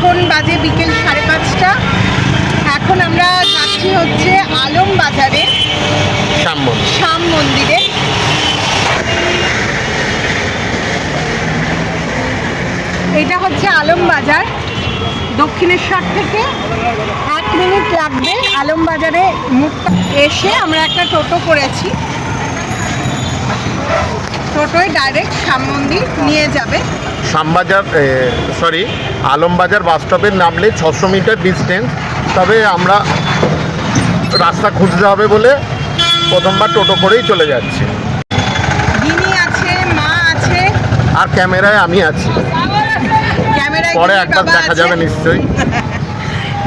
এখন বাজে বিকেল 5:30। এখন আমরা যাচ্ছি হচ্ছে আলম বাজারে, শ্যাম মন্দিরে। এটা হচ্ছে আলম বাজার। দক্ষিণেশ্বর থেকে 1 মিনিট লাগবে আলম বাজারে মুখটা এসে আমরা একটা টোটো করেছি। টোটোয় ডাইরেক্ট শ্যাম মন্দির নিয়ে যাবে। শ্যামবাজার আলমবাজার বাস স্টপের নামলে 600 মিটার ডিস্টেন্স। তবে আমরা রাস্তা খুঁজতে হবে বলে প্রথমবার টোটো করেই চলে যাচ্ছি। গিনি আছে, মা আছে, আর ক্যামেরায় আমি আছি। ক্যামেরায় পরে একবার দেখা যাবে নিশ্চয়ই।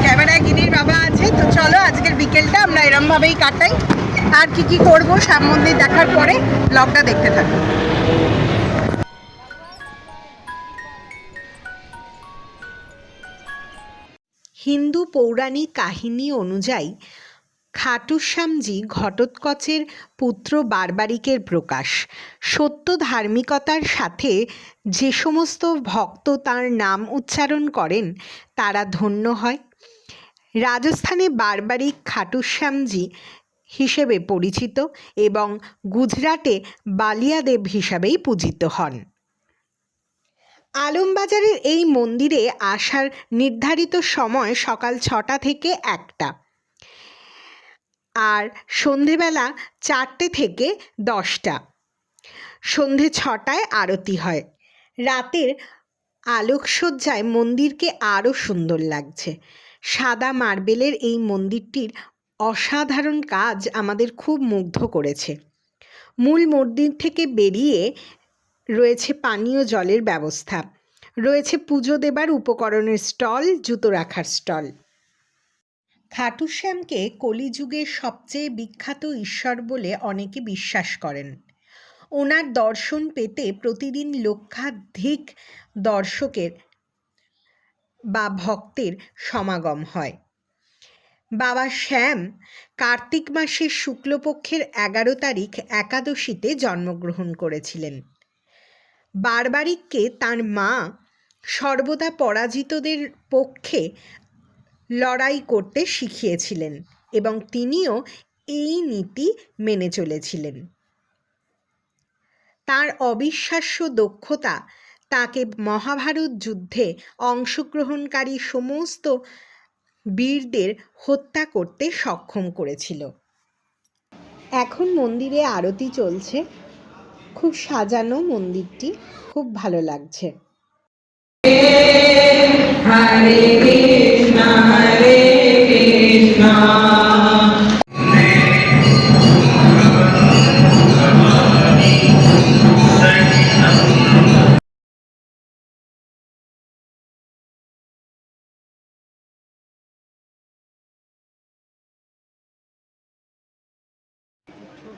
ক্যামেরায় গিনির বাবা আছে। তো চলো আজকের বিকেলটা আমরা এরমভাবেই কাটাই। আর কি কি করবো শ্যাম মন্দির দেখার পরে ব্লগটা দেখতে থাকো। হিন্দু পৌরাণিক কাহিনী অনুযায়ী খাটুশ্যামজি ঘটোৎকচের পুত্র বারবারিকের প্রকাশ। সত্য ধার্মিকতার সাথে যে সমস্ত ভক্ত তাঁর নাম উচ্চারণ করেন তারা ধন্য হয়। রাজস্থানে বারবারিক খাটুশ্যামজি হিসেবে পরিচিত এবং গুজরাটে বালিয়াদেব হিসাবেই পূজিত হন। আলমবাজারের এই মন্দিরে আসার নির্ধারিত সময় সকাল 6টা থেকে 1টা, আর সন্ধেবেলা 4টে থেকে 10টা। সন্ধে 6টায় আরতি হয়। রাতের আলোকসজ্জায় মন্দিরকে আরও সুন্দর লাগছে। সাদা মার্বেলের এই মন্দিরটির অসাধারণ কাজ আমাদের খুব মুগ্ধ করেছে। মূল মন্দির থেকে বেরিয়ে রয়েছে পানীয় জলের ব্যবস্থা, রয়েছে পুজো দেবার উপকরণের স্টল, জুতো রাখার স্টল। খাটুশ্যামকে কলিযুগের সবচেয়ে বিখ্যাত ঈশ্বর বলে অনেকে বিশ্বাস করেন। ওনার দর্শন পেতে প্রতিদিন লক্ষাধিক দর্শকের বা ভক্তের সমাগম হয়। বাবা শ্যাম কার্তিক মাসের শুক্লপক্ষের 11 তারিখ একাদশীতে জন্মগ্রহণ করেছিলেন। বারবারিককে তাঁর মা সর্বদা পরাজিতদের পক্ষে লড়াই করতে শিখিয়েছিলেন এবং তিনিও এই নীতি মেনে চলেছিলেন। তাঁর অবিশ্বাস্য দক্ষতা তাকে মহাভারত যুদ্ধে অংশগ্রহণকারী সমস্ত বীরদের হত্যা করতে সক্ষম করেছিল। এখন মন্দিরে আরতি চলছে। খুব সাজানো মন্দিরটি, খুব ভালো লাগছে। হরে কৃষ্ণ হরে কৃষ্ণ।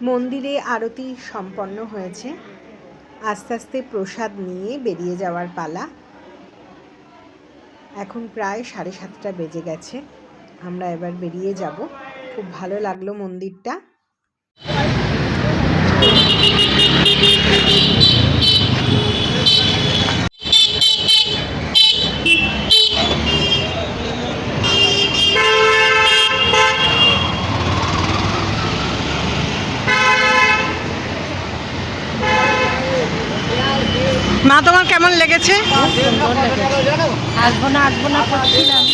মন্দিরে আরতি সম্পন্ন হয়েছে। আস্তে আস্তে প্রসাদ নিয়ে বেরিয়ে যাওয়ার পালা। এখন প্রায় 7:30 বেজে গেছে। আমরা এবার বেরিয়ে যাব। খুব ভালো লাগলো মন্দিরটা। মা, তোমার কেমন লেগেছে? আসবো না করছিলাম,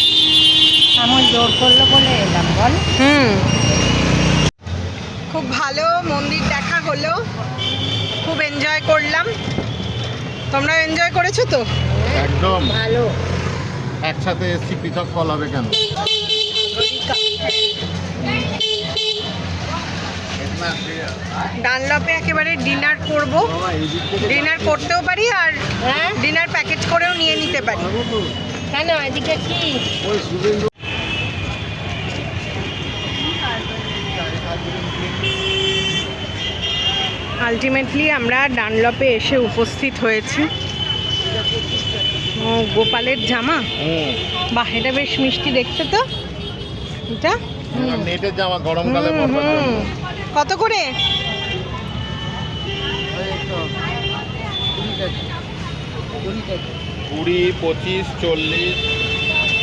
এমন জোর করলো বলে এলাম। বল। খুব ভালো মন্দির দেখা হলো, খুব এনজয় করলাম। তোমরা এনজয় করেছো তো? একদম ভালো। একসাথে এসছি, পৃথক ফল হবে কেন? ডানলপে একেবারে ডিনার করব। ডিনার করতেও পারি আর ডিনার প্যাকেট করেও নিয়ে নিতে পারি। কেন এদিকে কি? আলটিমেটলি আমরা ডানলপে এসে উপস্থিত হয়েছি। ও গোপালের জামা, বাহ, এটা বেশ মিষ্টি দেখতে তো। এটা নেটের জামা গরমকালে কত করে? 20, 25, 40।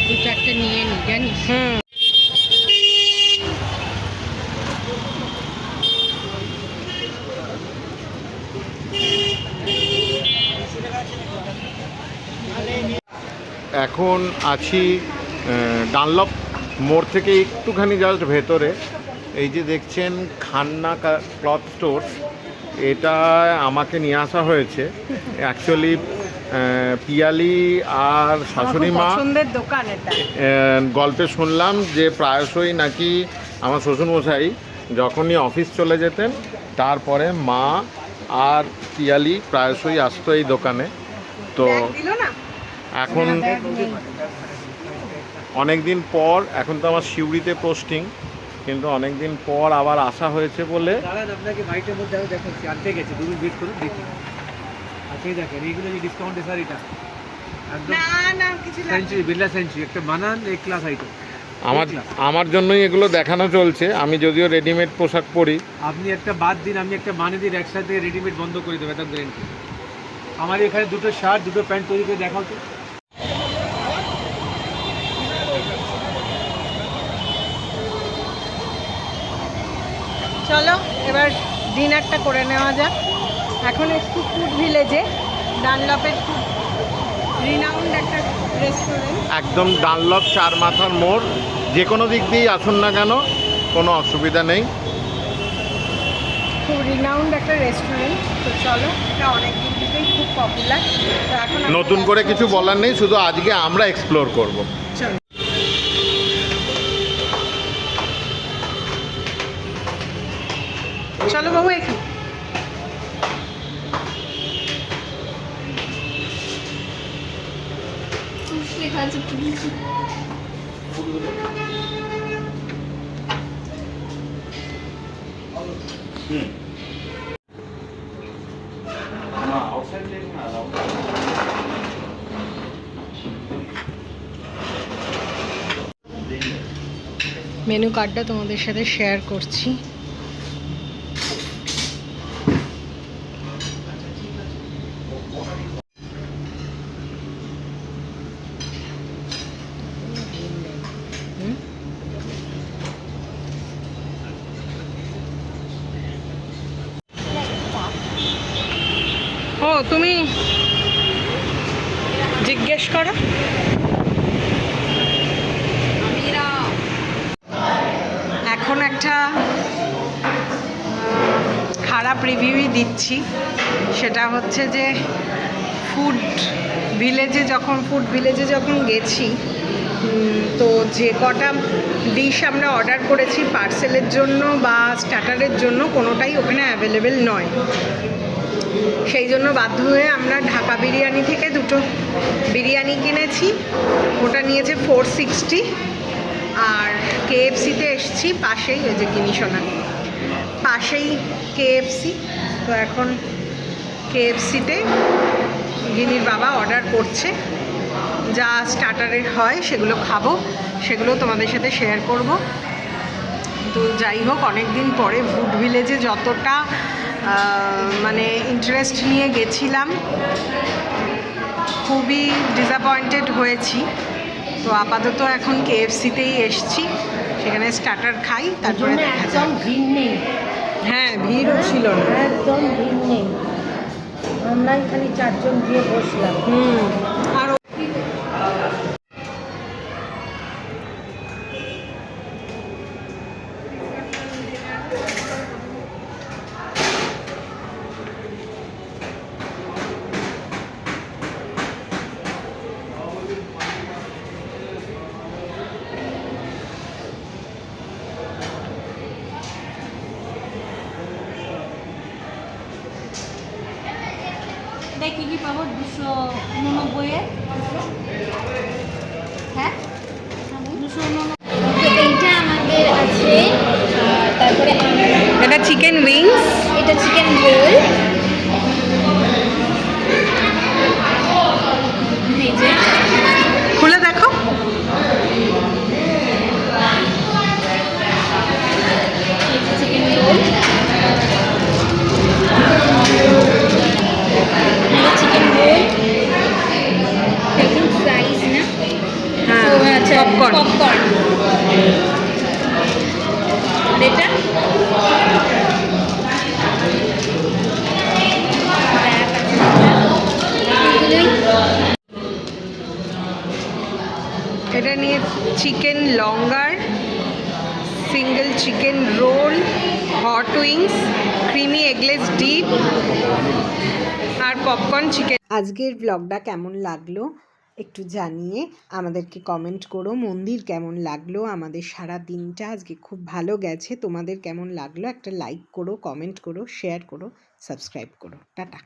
2-4টে নিয়ে নি জানিস। হুম। এখন আছি ডানলপ মোড় থেকে একটুখানি জাস্ট ভেতরে। এই যে দেখছেন খান্না ক্লথ স্টোর, এটা আমাকে নিয়ে আসা হয়েছে অ্যাকচুয়ালি। পিয়ালি আর শাশুড়ি মা পছন্দের দোকান এটা। গল্পে শুনলাম যে প্রায়শই নাকি আমার শ্বশুরমশাই যখনই অফিস চলে যেতেন তারপরে মা আর পিয়ালি প্রায়শই আসতো এই দোকানে। তো দিল না? এখন অনেক দিন পর, এখন তো আমার সিউড়িতে পোস্টিং, কিন্তু অনেক দিন পর আবার আসা হয়েছে বলে। দাঁড়ান, আপনাকে হোয়াইটের মধ্যে আমি দেখাচ্ছি, আনতে গেছে 2 মিনিট ওয়েট করুন, দেখি। আচ্ছা দেখেন এইগুলো যে ডিসকাউন্ট স্যার, এটা একদম না কিছু সেঞ্চুরি, বিড়লা সেঞ্চুরি, একটা বানান এক ক্লাস আইটেম। আমার জন্যই এগুলো দেখানো চলছে। আমি যদিও রেডিমেড পোশাক পরি। আপনি একটা বাদ দিন, আমি একটা মানে দিন, একসাথে রেডিমেড বন্ধ করে দেবো, একদম গ্যারেন্টি। আমার এখানে 2টো শার্ট 2টো প্যান্ট তৈরি করে দেখাও তো। চলো এবার ডিনারটা করে নেওয়া যাক। এখন একটু ফুড ভিলেজে, ডানলপের খুব রিনাউন্ড একটা রেস্টুরেন্ট। একদম ডানলপ 4 মাথার মোড়, যে কোনো দিক দিয়েই আসুন না কেন কোনো অসুবিধা নেই। খুব রিনাউন্ড একটা রেস্টুরেন্ট। তো চলো, এটা অনেক দিন থেকেই খুব পপুলার। তো এখন নতুন করে কিছু বলার নেই, শুধু আজকে আমরা এক্সপ্লোর করব। চলো। চলো বাবু এখানে। মেনু কার্ডটা তোমাদের সাথে শেয়ার করছি। ও তুমি জিজ্ঞেস করো। এখন একটা খারাপ রিভিউই দিচ্ছি, সেটা হচ্ছে যে ফুড ভিলেজে যখন গেছি, তো যে কটা ডিশ আমরা অর্ডার করেছি পার্সেলের জন্য বা স্টার্টারের জন্য, কোনোটাই ওখানে অ্যাভেলেবেল নয়। সেই জন্য বাধ্য হয়ে আমরা ঢাকা বিরিয়ানি থেকে 2টো বিরিয়ানি কিনেছি। ওটা নিয়েছে 460। আর কেএফসিতে এসছি, পাশেই ওই যে কিনিসোনা পাশেই কেএফসি। তো এখন কেএফসিতে গিনির বাবা অর্ডার করছে, যা স্টার্টারে হয় সেগুলো খাবো, সেগুলো তোমাদের সাথে শেয়ার করব। তো যাই হোক, অনেক দিন পরে ফুড ভিলেজে যতটা মানে ইন্টারেস্ট নিয়ে গেছিলাম, খুবই ডিসঅ্যাপয়েন্টেড হয়েছি। তো আপাতত এখন কেএফসিতেই এসছি, সেখানে স্টার্টার খাই, তারপরে দেখা যাক। একদম ভিড় নেই, হ্যাঁ ভিড়ও ছিল না, একদম ভিড় নেই। আমরাই খালি 4 জন গিয়ে বসলাম। আর দেখি কি পাবো 289 হ্যাঁ 289। এইটা আমাদের আছে, তারপরে এটা চিকেন উইংস, এটা চিকেন রোল, এই যে খুলে দেখো। চিকেন রোল, চিকেন রোল, দেখুন প্রাইস না, হ্যাঁ চিকেন লঙ্গার, single chicken roll, hot wings, creamy eggless dip আর পপকর্ন চিকেন। আজকের ব্লগটা কেমন লাগলো একটু জানিয়ে আমাদেরকে কমেন্ট করো। মন্দির কেমন লাগলো, আমাদের সারা দিনটা আজকে খুব ভালো গেছে। তোমাদের কেমন লাগলো একটা লাইক করো, কমেন্ট করো, শেয়ার করো, সাবস্ক্রাইব করো। টাটা।